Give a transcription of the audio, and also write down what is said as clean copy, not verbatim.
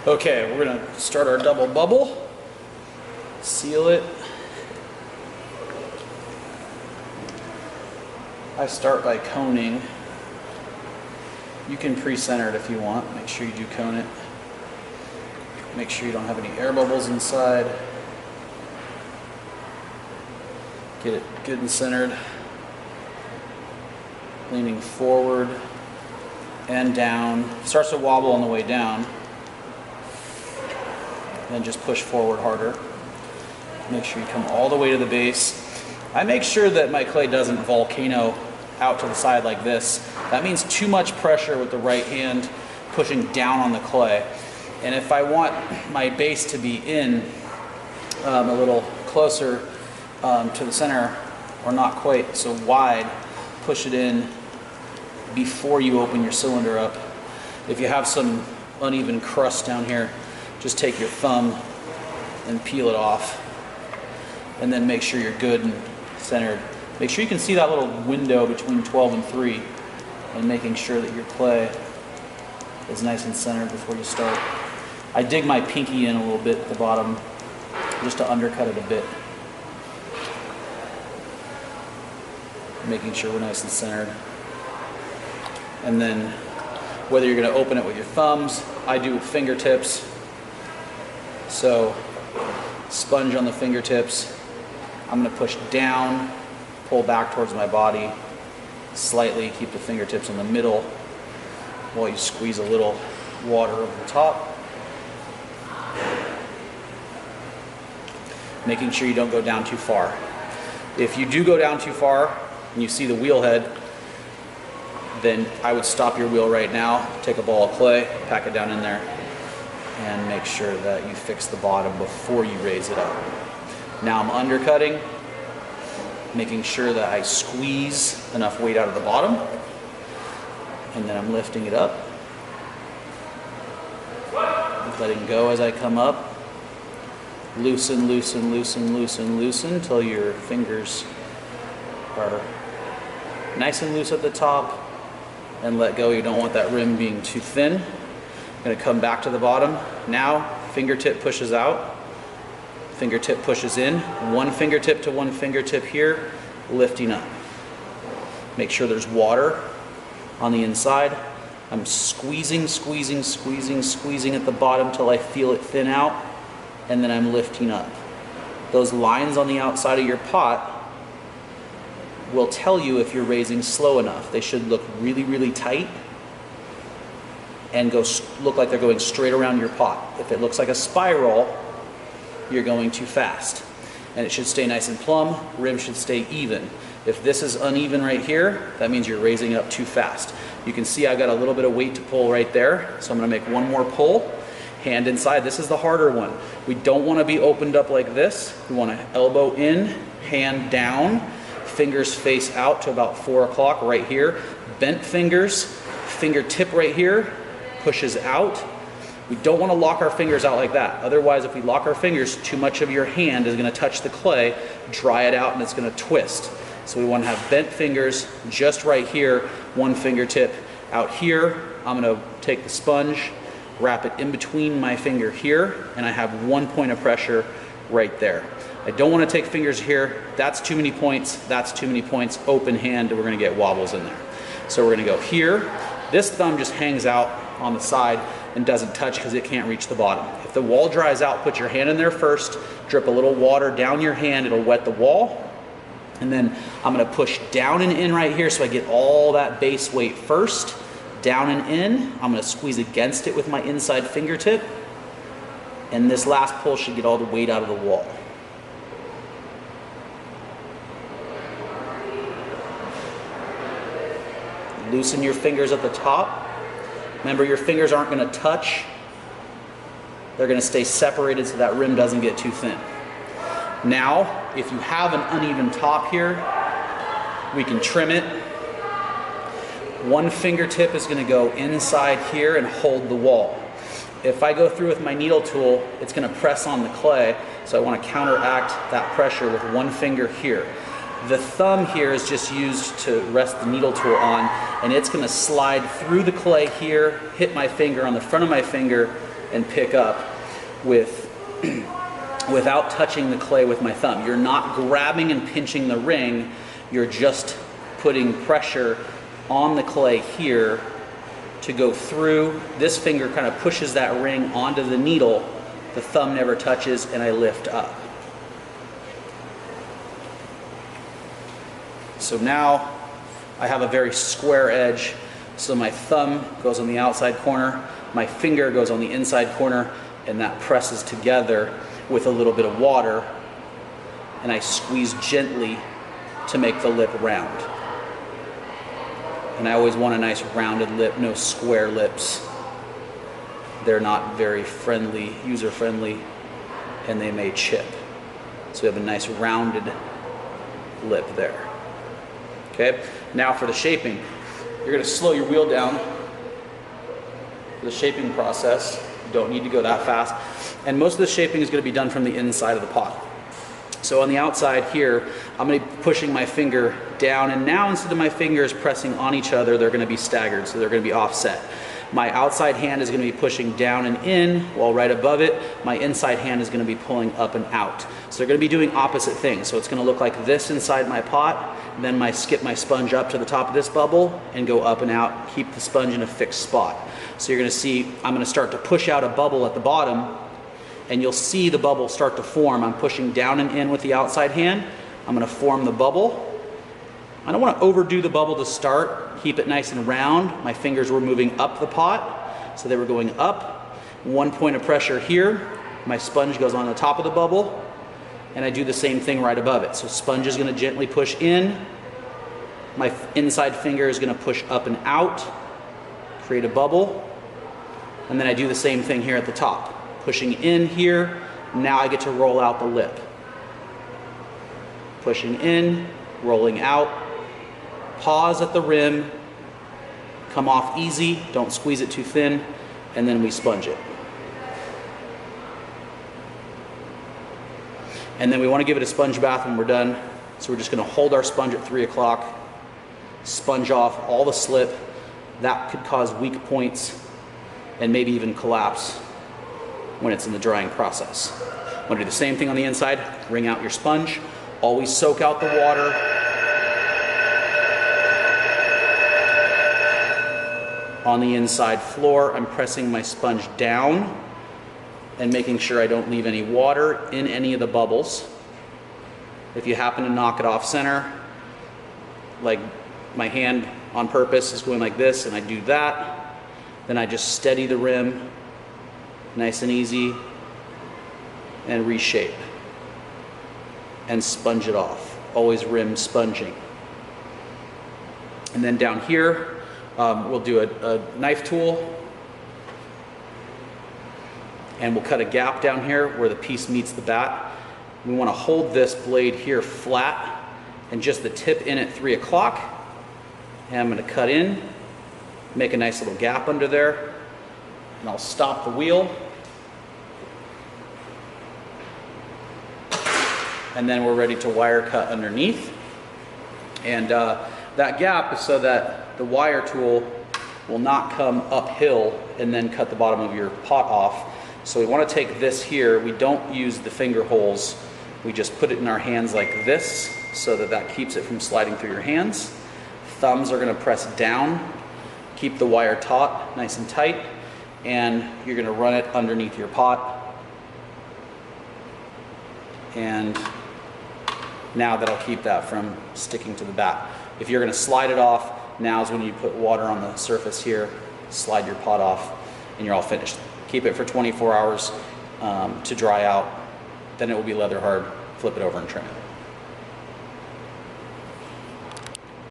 Okay, we're gonna start our double bubble, seal it. I start by coning. You can pre-center it if you want. Make sure you do cone it. Make sure you don't have any air bubbles inside. Get it good and centered. Leaning forward and down. Starts to wobble on the way down. Then just push forward harder. Make sure you come all the way to the base. I make sure that my clay doesn't volcano out to the side like this. That means too much pressure with the right hand pushing down on the clay. And if I want my base to be in a little closer to the center, or not quite so wide, push it in before you open your cylinder up. If you have some uneven crust down here, just take your thumb and peel it off. And then make sure you're good and centered. Make sure you can see that little window between 12 and 3, and making sure that your clay is nice and centered before you start. I dig my pinky in a little bit at the bottom just to undercut it a bit. Making sure we're nice and centered. And then whether you're going to open it with your thumbs, I do with fingertips. So sponge on the fingertips. I'm going to push down, pull back towards my body slightly, keep the fingertips in the middle while you squeeze a little water over the top. Making sure you don't go down too far. If you do go down too far and you see the wheel head, then I would stop your wheel right now, take a ball of clay, pack it down in there, and make sure that you fix the bottom before you raise it up. Now I'm undercutting, making sure that I squeeze enough weight out of the bottom, and then I'm lifting it up, letting go as I come up. Loosen, loosen, loosen, loosen, loosen until your fingers are nice and loose at the top, and let go. You don't want that rim being too thin. I'm going to come back to the bottom. Now fingertip pushes out, fingertip pushes in, one fingertip to one fingertip here, lifting up. Make sure there's water on the inside. I'm squeezing, squeezing, squeezing, squeezing at the bottom till I feel it thin out, and then I'm lifting up. Those lines on the outside of your pot will tell you if you're raising slow enough. They should look really, really tight and look like they're going straight around your pot. If it looks like a spiral, you're going too fast. And it should stay nice and plumb, rim should stay even. If this is uneven right here, that means you're raising up too fast. You can see I got a little bit of weight to pull right there, so I'm gonna make one more pull. Hand inside, this is the harder one. We don't wanna be opened up like this. We wanna elbow in, hand down, fingers face out to about 4 o'clock right here. Bent fingers, fingertip right here, pushes out. We don't want to lock our fingers out like that. Otherwise, if we lock our fingers, too much of your hand is going to touch the clay, dry it out, and it's going to twist. So we want to have bent fingers just right here, one fingertip out here. I'm going to take the sponge, wrap it in between my finger here, and I have one point of pressure right there. I don't want to take fingers here. That's too many points. That's too many points. Open hand, we're going to get wobbles in there. So we're going to go here. This thumb just hangs out on the side and doesn't touch because it can't reach the bottom. If the wall dries out, put your hand in there first, drip a little water down your hand, it'll wet the wall. And then I'm going to push down and in right here so I get all that base weight first. Down and in. I'm going to squeeze against it with my inside fingertip. And this last pull should get all the weight out of the wall. Loosen your fingers at the top. Remember, your fingers aren't going to touch. They're going to stay separated so that rim doesn't get too thin. Now, if you have an uneven top here, we can trim it. One fingertip is going to go inside here and hold the wall. If I go through with my needle tool, it's going to press on the clay, so I want to counteract that pressure with one finger here. The thumb here is just used to rest the needle tool on, and it's going to slide through the clay here, hit my finger on the front of my finger, and pick up with without touching the clay with my thumb. You're not grabbing and pinching the ring, you're just putting pressure on the clay here to go through. This finger kind of pushes that ring onto the needle, the thumb never touches, and I lift up. So now I have a very square edge, so my thumb goes on the outside corner, my finger goes on the inside corner, and that presses together with a little bit of water, and I squeeze gently to make the lip round. And I always want a nice rounded lip, no square lips. They're not very friendly, user-friendly, and they may chip. So we have a nice rounded lip there. Okay, now for the shaping. You're gonna slow your wheel down for the shaping process. You don't need to go that fast. And most of the shaping is gonna be done from the inside of the pot. So on the outside here, I'm going to be pushing my finger down, and now instead of my fingers pressing on each other, they're going to be staggered, so they're going to be offset. My outside hand is going to be pushing down and in, while right above it, my inside hand is going to be pulling up and out. So they're going to be doing opposite things. So it's going to look like this inside my pot, and then skip my sponge up to the top of this bubble and go up and out, keep the sponge in a fixed spot. So you're going to see, I'm going to start to push out a bubble at the bottom, and you'll see the bubble start to form. I'm pushing down and in with the outside hand. I'm gonna form the bubble. I don't wanna overdo the bubble to start. Keep it nice and round. My fingers were moving up the pot, so they were going up. 1 point of pressure here. My sponge goes on the top of the bubble, and I do the same thing right above it. So sponge is gonna gently push in. My inside finger is gonna push up and out, create a bubble, and then I do the same thing here at the top. Pushing in here, now I get to roll out the lip. Pushing in, rolling out, pause at the rim, come off easy, don't squeeze it too thin, and then we sponge it. And then we want to give it a sponge bath when we're done, so we're just going to hold our sponge at 3 o'clock, sponge off all the slip. That could cause weak points and maybe even collapse when it's in the drying process. Want to do the same thing on the inside, wring out your sponge, always soak out the water. On the inside floor, I'm pressing my sponge down and making sure I don't leave any water in any of the bubbles. If you happen to knock it off center, like my hand on purpose is going like this and I do that, then I just steady the rim, nice and easy, and reshape and sponge it off. Always rim sponging. And then down here we'll do a knife tool, and we'll cut a gap down here where the piece meets the bat. We want to hold this blade here flat and just the tip in at 3 o'clock, and I'm going to cut in, make a nice little gap under there, and I'll stop the wheel, and then we're ready to wire cut underneath. And that gap is so that the wire tool will not come uphill and then cut the bottom of your pot off. So we want to take this here, we don't use the finger holes, we just put it in our hands like this so that that keeps it from sliding through your hands. Thumbs are going to press down, keep the wire taut, nice and tight, and you're going to run it underneath your pot. And now that'll keep that from sticking to the bat. If you're going to slide it off, now is when you put water on the surface here, slide your pot off, and you're all finished. Keep it for 24 hours to dry out, then it will be leather hard. Flip it over and trim it.